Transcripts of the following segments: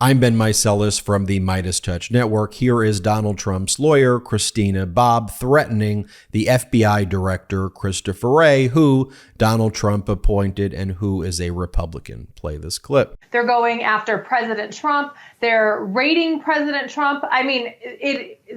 I'm Ben Meiselas from the MeidasTouch Network. Here is Donald Trump's lawyer, Christina Bobb, threatening the FBI director, Christopher Wray, who Donald Trump appointed and who is a Republican. Play this clip. They're going after President Trump. They're raiding President Trump. I mean,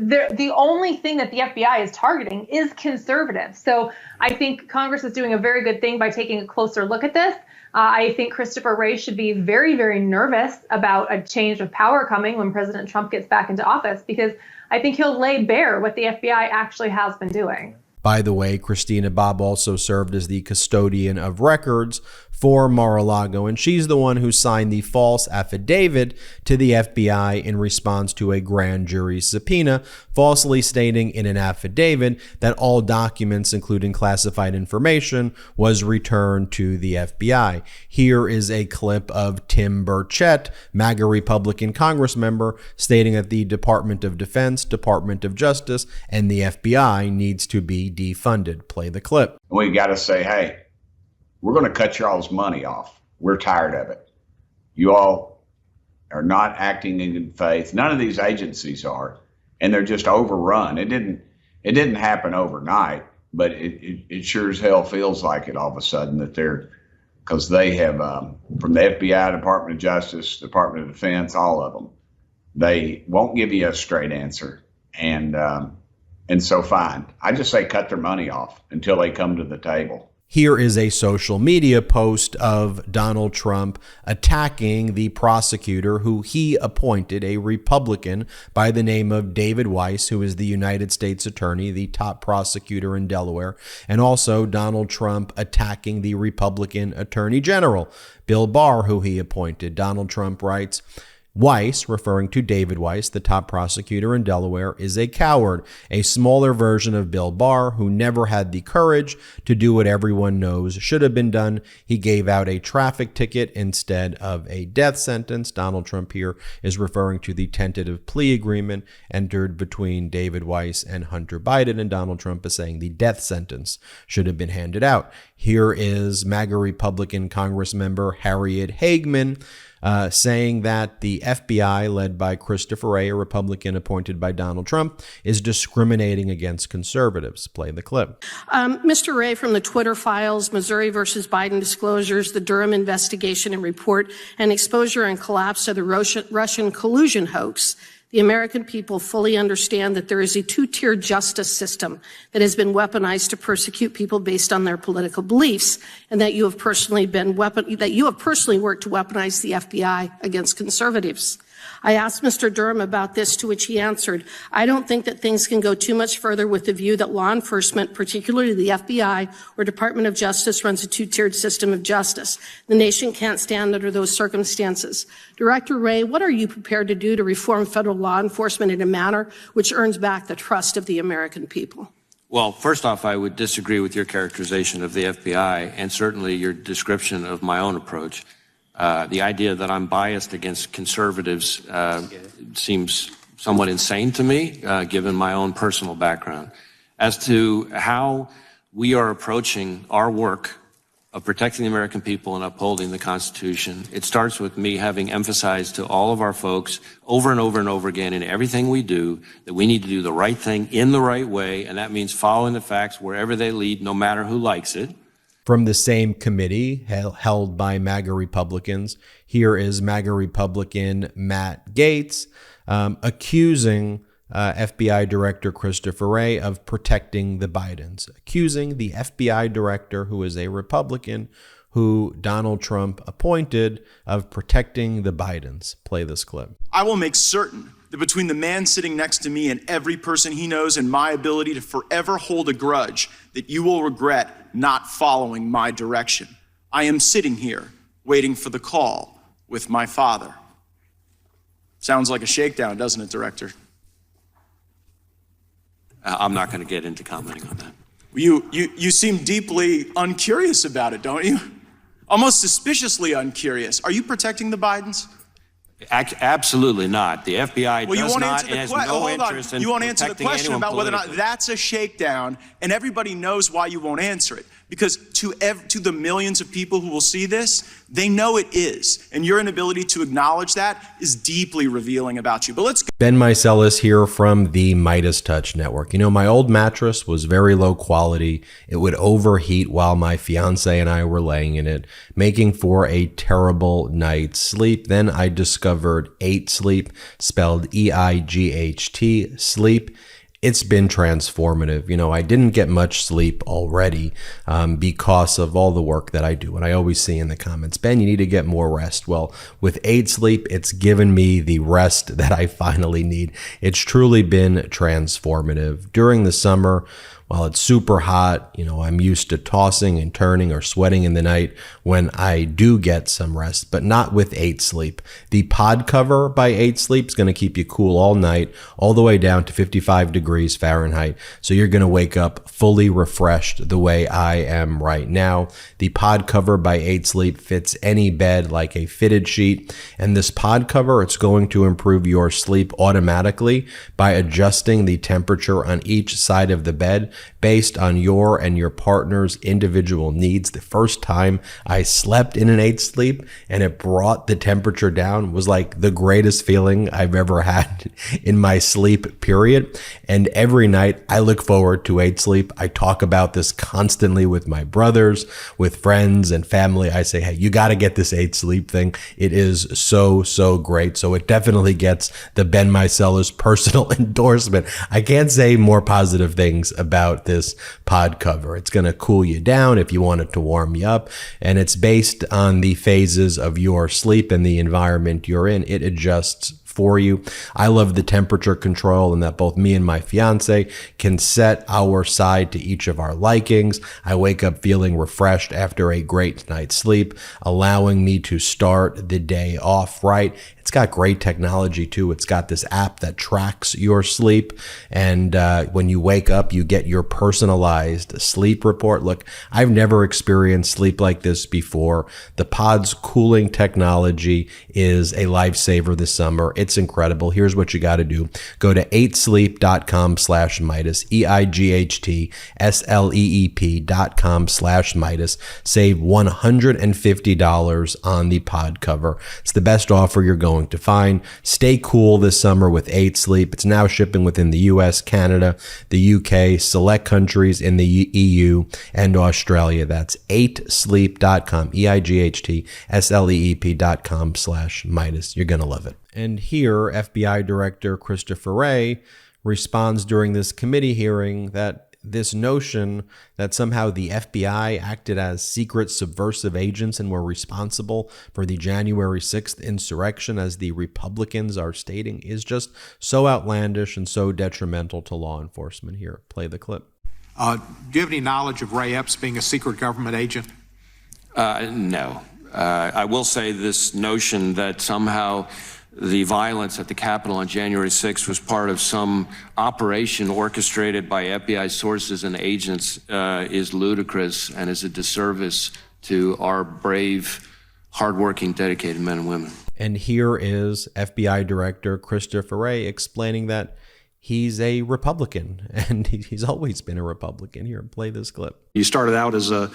the only thing that the FBI is targeting is conservatives. So I think Congress is doing a very good thing by taking a closer look at this. I think Christopher Wray should be very, very nervous about a change of power coming when President Trump gets back into office, because I think he'll lay bare what the FBI actually has been doing. By the way, Christina Bobb also served as the custodian of records for Mar-a-Lago, and she's the one who signed the false affidavit to the FBI in response to a grand jury subpoena, falsely stating in an affidavit that all documents, including classified information, was returned to the FBI. Here is a clip of Tim Burkett, MAGA Republican Congress member, stating that the Department of Defense, Department of Justice, and the FBI needs to be defunded. Play the clip. We got to say, hey, we're going to cut y'all's money off. We're tired of it. You all are not acting in good faith. None of these agencies are, and they're just overrun. It didn't happen overnight, but it sure as hell feels like it all of a sudden that because they have, from the FBI, Department of Justice, Department of Defense, all of them, they won't give you a straight answer. And so fine. I just say cut their money off until they come to the table. Here is a social media post of Donald Trump attacking the prosecutor who he appointed, a Republican by the name of David Weiss, who is the United States Attorney, the top prosecutor in Delaware, and also Donald Trump attacking the Republican Attorney General, Bill Barr, who he appointed. Donald Trump writes, Weiss, referring to David Weiss, the top prosecutor in Delaware, is a coward, a smaller version of Bill Barr, who never had the courage to do what everyone knows should have been done. He gave out a traffic ticket instead of a death sentence. Donald Trump here is referring to the tentative plea agreement entered between David Weiss and Hunter Biden, and Donald Trump is saying the death sentence should have been handed out. Here is MAGA Republican Congress member Harriet Hageman, saying that the FBI, led by Christopher Wray, a Republican appointed by Donald Trump, is discriminating against conservatives. Play the clip. Mr. Wray, from the Twitter files, Missouri versus Biden disclosures, the Durham investigation and report, and exposure and collapse of the Russian collusion hoax, the American people fully understand that there is a two-tiered justice system that has been weaponized to persecute people based on their political beliefs, and that you have personally worked to weaponize the FBI against conservatives. I asked Mr. Durham about this, to which he answered, I don't think that things can go too much further with the view that law enforcement, particularly the FBI or Department of Justice, runs a two-tiered system of justice. The nation can't stand under those circumstances. Director Wray, what are you prepared to do to reform federal law enforcement in a manner which earns back the trust of the American people? Well, first off, I would disagree with your characterization of the FBI and certainly your description of my own approach. The idea that I'm biased against conservatives seems somewhat insane to me, given my own personal background. As to how we are approaching our work of protecting the American people and upholding the Constitution, it starts with me having emphasized to all of our folks over and over and over again in everything we do that we need to do the right thing in the right way, and that means following the facts wherever they lead, no matter who likes it. From the same committee held by MAGA Republicans, here is MAGA Republican Matt Gaetz accusing FBI Director Christopher Wray of protecting the Bidens, accusing the FBI Director, who is a Republican, who Donald Trump appointed, of protecting the Bidens. Play this clip. I will make certain that between the man sitting next to me and every person he knows and my ability to forever hold a grudge, that you will regret not following my direction. I am sitting here waiting for the call with my father. Sounds like a shakedown, doesn't it, Director? I'm not going to get into commenting on that. You seem deeply uncurious about it, don't you? Almost suspiciously uncurious. Are you protecting the Bidens? Absolutely not. The FBI does not and has no interest in You won't answer the question about about whether or not that's a shakedown, and everybody knows why you won't answer it. Because to the millions of people who will see this, they know it is. And your inability to acknowledge that is deeply revealing about you. But let's go. Ben Meiselas here from the MeidasTouch network. You know, my old mattress was very low quality. It would overheat while my fiance and I were laying in it, making for a terrible night's sleep. Then I discovered 8 Sleep, spelled EIGHT, sleep. It's been transformative. You know, I didn't get much sleep already because of all the work that I do. And I always see in the comments, Ben, you need to get more rest. Well, with 8 Sleep, it's given me the rest that I finally need. It's truly been transformative. During the summer, while it's super hot, you know, I'm used to tossing and turning or sweating in the night when I do get some rest, but not with 8 Sleep. The pod cover by 8 Sleep is going to keep you cool all night, all the way down to 55 degrees Fahrenheit. So you're going to wake up fully refreshed the way I am right now. The pod cover by 8 Sleep fits any bed like a fitted sheet. And this pod cover, it's going to improve your sleep automatically by adjusting the temperature on each side of the bed based on your and your partner's individual needs. The first time I slept in an 8 Sleep and it brought the temperature down was like the greatest feeling I've ever had in my sleep period. And every night I look forward to 8 Sleep. I talk about this constantly with my brothers, with friends and family. I say, hey, you got to get this 8 Sleep thing. It is so, so great. So it definitely gets the Ben Meiselas personal endorsement. I can't say more positive things about this pod cover. It's going to cool you down if you want it to warm you up, and it's based on the phases of your sleep and the environment you're in. It adjusts for you. I love the temperature control and that both me and my fiance can set our side to each of our likings. I wake up feeling refreshed after a great night's sleep, allowing me to start the day off right. It's got great technology too. It's got this app that tracks your sleep. And when you wake up, you get your personalized sleep report. Look, I've never experienced sleep like this before. The pod's cooling technology is a lifesaver this summer. It's incredible. Here's what you got to do. Go to 8sleep.com/Meidas, EIGHTSLEEP.com/Meidas. Save $150 on the pod cover. It's the best offer you're going to find. Stay cool this summer with 8 Sleep. It's now shipping within the US, Canada, the UK, select countries in the EU, and Australia. That's 8sleep.com, EIGHTSLEEP.com/Meidas. You're going to love it. And here, FBI Director Christopher Wray responds during this committee hearing that this notion that somehow the FBI acted as secret subversive agents and were responsible for the January 6th insurrection, as the Republicans are stating, is just so outlandish and so detrimental to law enforcement. Here, play the clip. Do you have any knowledge of Ray Epps being a secret government agent? No. I will say this notion that somehow the violence at the Capitol on January 6th was part of some operation orchestrated by FBI sources and agents is ludicrous and is a disservice to our brave, hardworking, dedicated men and women. And here is FBI Director Christopher Wray explaining that he's a Republican, and he's always been a Republican. Here, play this clip. You started out as an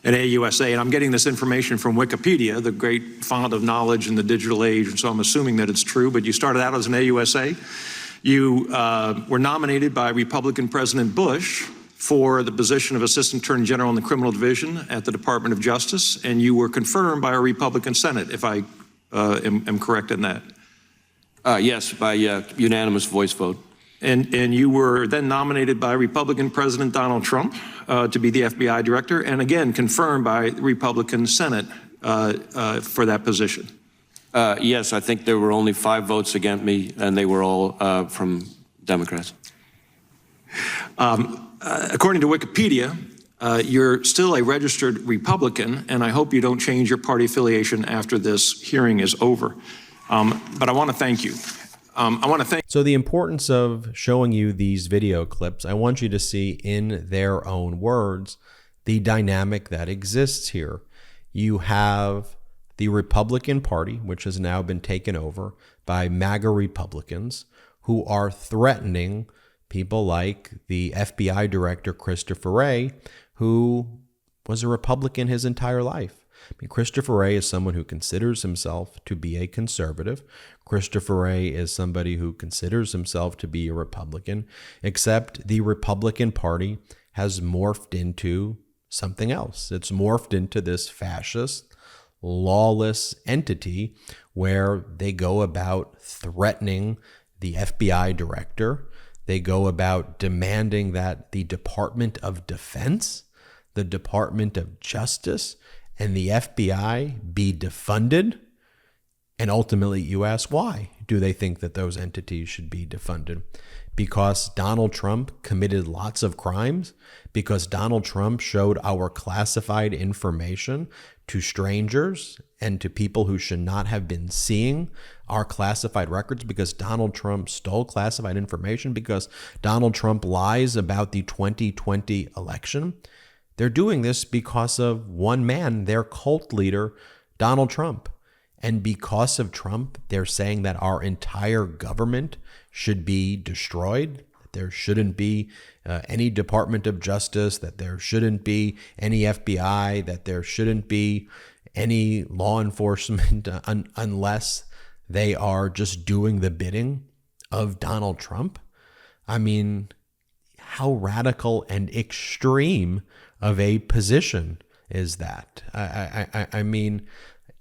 AUSA, and I'm getting this information from Wikipedia, the great font of knowledge in the digital age, and so I'm assuming that it's true, but you started out as an AUSA. You were nominated by Republican President Bush for the position of Assistant Attorney General in the Criminal Division at the Department of Justice, and you were confirmed by a Republican Senate, if I am correct in that. Yes, by unanimous voice vote. And you were then nominated by Republican President Donald Trump to be the FBI director, and again confirmed by the Republican Senate for that position. Yes, I think there were only 5 votes against me, and they were all from Democrats. According to Wikipedia, you're still a registered Republican, and I hope you don't change your party affiliation after this hearing is over. But I want to thank you. So the importance of showing you these video clips, I want you to see in their own words the dynamic that exists here. You have the Republican Party, which has now been taken over by MAGA Republicans, who are threatening people like the FBI Director Christopher Wray, who was a Republican his entire life. I mean, Christopher Wray is someone who considers himself to be a conservative. Christopher Wray is somebody who considers himself to be a Republican, except the Republican Party has morphed into something else. It's morphed into this fascist, lawless entity where they go about threatening the FBI director. They go about demanding that the Department of Defense, the Department of Justice, and the FBI be defunded. And ultimately, you ask, why do they think that those entities should be defunded? Because Donald Trump committed lots of crimes? Because Donald Trump showed our classified information to strangers and to people who should not have been seeing our classified records? Because Donald Trump stole classified information? Because Donald Trump lies about the 2020 election? They're doing this because of one man, their cult leader, Donald Trump. And because of Trump, they're saying that our entire government should be destroyed, that there shouldn't be any Department of Justice, that there shouldn't be any FBI, that there shouldn't be any law enforcement unless they are just doing the bidding of Donald Trump. I mean, how radical and extreme of a position is that? I mean,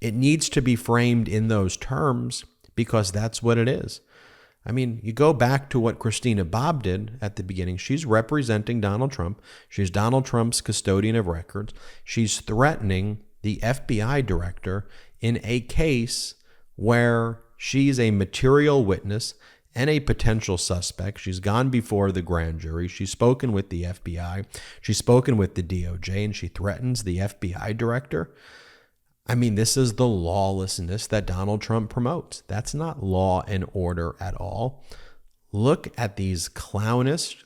it needs to be framed in those terms because that's what it is. I mean, you go back to what Christina Bobb did at the beginning. She's representing Donald Trump. She's Donald Trump's custodian of records. She's threatening the FBI director in a case where she's a material witness and a potential suspect. She's gone before the grand jury. She's spoken with the FBI. She's spoken with the DOJ, and she threatens the FBI director. I mean, this is the lawlessness that Donald Trump promotes. That's not law and order at all. Look at these clownish,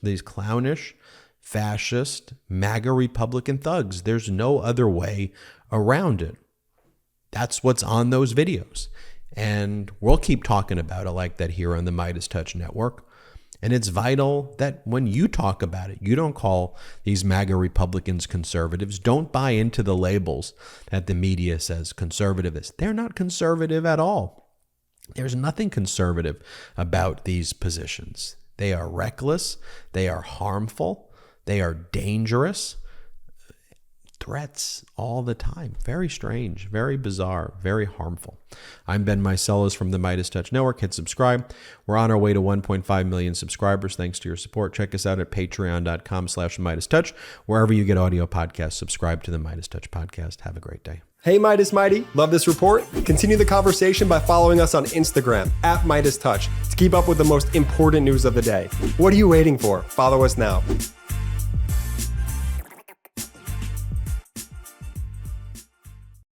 fascist, MAGA Republican thugs. There's no other way around it. That's what's on those videos. And we'll keep talking about it like that here on the MeidasTouch Network. And it's vital that when you talk about it, you don't call these MAGA Republicans conservatives. Don't buy into the labels that the media says conservative is. They're not conservative at all. There's nothing conservative about these positions. They are reckless. They are harmful. They are dangerous. Threats all the time. Very strange, very bizarre, very harmful. I'm Ben Meiselas from the MeidasTouch Network. Hit subscribe. We're on our way to 1.5 million subscribers. Thanks to your support. Check us out at patreon.com/MeidasTouch. Wherever you get audio podcasts, subscribe to the MeidasTouch podcast. Have a great day. Hey, Meidas Mighty. Love this report? Continue the conversation by following us on Instagram at MeidasTouch to keep up with the most important news of the day. What are you waiting for? Follow us now.